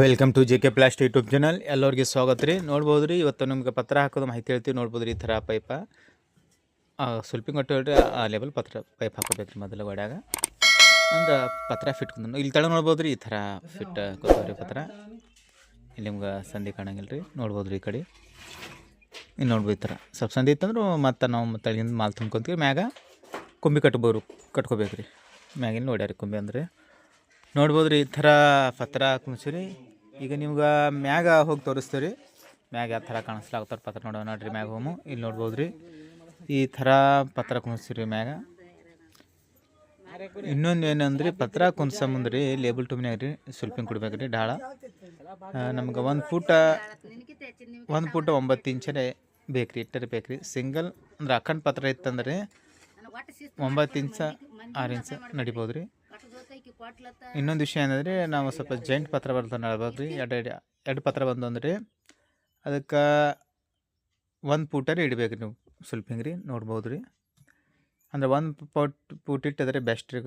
Welcome to J K plast YouTube channel. ಎಲ್ಲರಿಗೆ ಸ್ವಾಗತ ರೀ. ನೋಡ್ಬೋದು ರೀ, ಇವತ್ತು ನಿಮ್ಗೆ ಪತ್ರ ಹಾಕೋದು ಮಾಹಿತಿ ಹೇಳ್ತೀವಿ. ನೋಡ್ಬೋದು ರೀ, ಈ ಥರ ಪೈಪ ಸ್ವಲ್ಪ ಕೊಟ್ಟು ಹೇಳ್ರಿ, ಆ ಲೆವೆಲ್ ಪೈಪ್ ಹಾಕೋಬೇಕು ರೀ ಮೊದಲು ಗೋಡ್ಯಾಗ. ಅಂದ್ರೆ ಪತ್ರ ಫಿಟ್ ಇಲ್ಲಿ ತಳ ನೋಡ್ಬೋದು ರೀ, ಈ ಥರ ಫಿಟ್ ಕೊಡ್ತಾವ್ರಿ ಪತ್ರ. ಇಲ್ಲಿ ನಿಮ್ಗೆ ಸಂಧಿ ಕಾಣಂಗಿಲ್ಲ ರೀ, ನೋಡ್ಬೋದು ರೀ ಈ ಕಡೆ. ಇನ್ನು ನೋಡ್ಬೋದು ಈ ಥರ ಸ್ವಲ್ಪ ಸಂಧಿ ಇತ್ತಂದ್ರೆ ಮತ್ತು ನಾವು ತಳಿಯಿಂದ ಮಾಲ್ ತುಂಬ್ಕೊಂತೀವಿ. ಮ್ಯಾಗ ಕೊಂಬಿ ಕಟ್ಕೋಬೇಕು ರೀ. ಮ್ಯಾಗಿನ ನೋಡ್ಯಾರಿ ಕೊಂಬಿ ಅಂದರೆ ನೋಡ್ಬೋದು ರೀ, ಈ ಥರ ಪತ್ರ ಕುಣಿಸ್ರಿ. ಈಗ ನಿಮ್ಗೆ ಮ್ಯಾಗ ಹೋಗಿ ತೋರಿಸ್ತೀವಿ ರೀ. ಮ್ಯಾಗ ಯಾವ ಥರ ಕಾಣಿಸ್ಲಾಗ್ತಾರೆ ಪತ್ರ ನೋಡ್ರಿ. ಮ್ಯಾಗ ಹೋಮು ಇಲ್ಲಿ ನೋಡ್ಬೋದು ರೀ, ಈ ಥರ ಪತ್ರ ಕುಣಿಸ್ತೀರಿ ಮ್ಯಾಗ. ಇನ್ನೊಂದು ಏನಂದ್ರೆ ಪತ್ರ ಕುಣಿಸೋ ಮುಂದೆ ರೀ ಲೇಬಲ್ ಟೂಮ್ನಾಗ ರೀ ಸ್ವಲ್ಪ ಕೊಡ್ಬೇಕು ರೀ. ಡಾಳ ನಮ್ಗೆ 1 ಫೂಟ 9 ಇಂಚರೇ ಬೇಕು ರೀ, ಇಟ್ಟರೆ ಬೇಕು ರೀ. ಸಿಂಗಲ್ ಅಂದ್ರೆ ಅಖಂಡ ಪತ್ರ ಇತ್ತಂದ್ರೆ 9 ಇಂಚ 6 ಇಂಚ ನಡಿಬೋದು ರೀ. ಇನ್ನೊಂದು ವಿಷಯ ಏನಂದರೆ ನಾವು ಸ್ವಲ್ಪ ಜಾಯಿಂಟ್ ಪತ್ರ ಬರ್ತಾನೆ ಹೇಳ್ಬೇಕು ರೀ. ಎರಡು ಪತ್ರ ಬಂದು ಅಂದ್ರೆ ಅದಕ್ಕೆ 1 ಫೂಟರೇ ಇಡಬೇಕು ರೀ ನೀವು. ಸ್ವಲ್ಪ ಹಿಂಗೆ ರೀ ನೋಡ್ಬೋದು ರೀ, ಅಂದ್ರೆ 1 ಫೂಟ್ ಇಟ್ಟಿದ್ರೆ ಬೆಸ್ಟ್ ರೀ.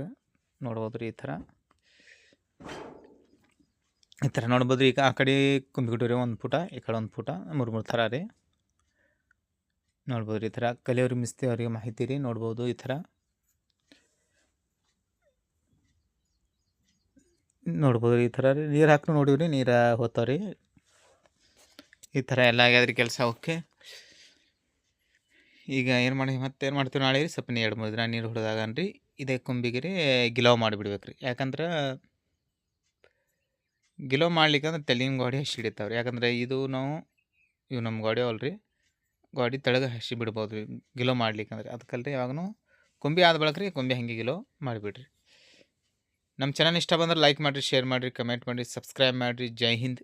ನೋಡ್ಬೋದು ರೀ, ಈ ಥರ ನೋಡ್ಬೋದು ರೀ. ಈಗ ಆ ಕಡೆ ಕುಂಬಿಗಿಟ್ಟು ರೀ 1 ಫೂಟ, ಈ ಕಡೆ 1 ಫೂಟ, 3 ಥರ ರೀ. ನೋಡ್ಬೋದು ರೀ, ಈ ಥರ ಕಲಿಯವ್ರಿಗೆ ಮಿಸ್ತಿ ಅವರಿಗೆ ಮಾಹಿತಿ ರೀ. ನೋಡ್ಬೋದು ಈ ಥರ ನೋಡ್ಬೋದು ರೀ. ಈ ಥರ ರೀ ನೀರು ಹಾಕಿ ನೋಡಿವ್ರಿ, ನೀರು ಹೋಗ್ತಾವ್ರಿ. ಈ ಥರ ಎಲ್ಲ ಆಗ್ಯಾದ್ರಿ ಕೆಲಸ. ಓಕೆ, ಈಗ ಏನು ಮಾಡ್ತೀವಿ ನಾಳೆ ರೀ, ಸ್ವಲ್ಪ 2-3 ದಿನ ನೀರು ಹೊಡೆದಾಗನ್ರಿ ಇದೇ ಕೊಂಬಿಗೆ ರೀ ಗಿಲಾವ್ ಮಾಡಿಬಿಡ್ಬೇಕು ರೀ. ಯಾಕಂದ್ರೆ ಗಿಲಾವ್ ಮಾಡ್ಲಿಕ್ಕಂದ್ರೆ ತೆಲಿನ ಗೋಡೆ ಹಸಿ ಹಿಡಿತಾವ್ರಿ. ಯಾಕಂದ್ರೆ ಇವು ನಮ್ಮ ಗೋಡೆ ಅಲ್ರಿ, ಗೋಡೆ ತೆಳಗೆ ಹಸಿ ಬಿಡ್ಬೋದು ರೀ ಗಿಲಾವ್ ಮಾಡ್ಲಿಕ್ಕಂದ್ರೆ. ಅದಕ್ಕಲ್ರಿ ಯಾವಾಗೂ ಕೊಂಬಿ ಆದ ಬಳಕ ರೀ ಕೊಂಬಿ ಹಂಗೆ ಗಿಲಾವ್ ಮಾಡಿಬಿಡ್ರಿ. ನಮ್ಮ ಚಾನಲ್ ಇಷ್ಟ ಬಂದ್ರೆ ಲೈಕ್ ಮಾಡಿರಿ, ಶೇರ್ ಮಾಡಿರಿ, ಕಮೆಂಟ್ ಮಾಡಿರಿ, ಸಬ್ಸ್ಕ್ರೈಬ್ ಮಾಡಿರಿ. ಜೈ ಹಿಂದ್.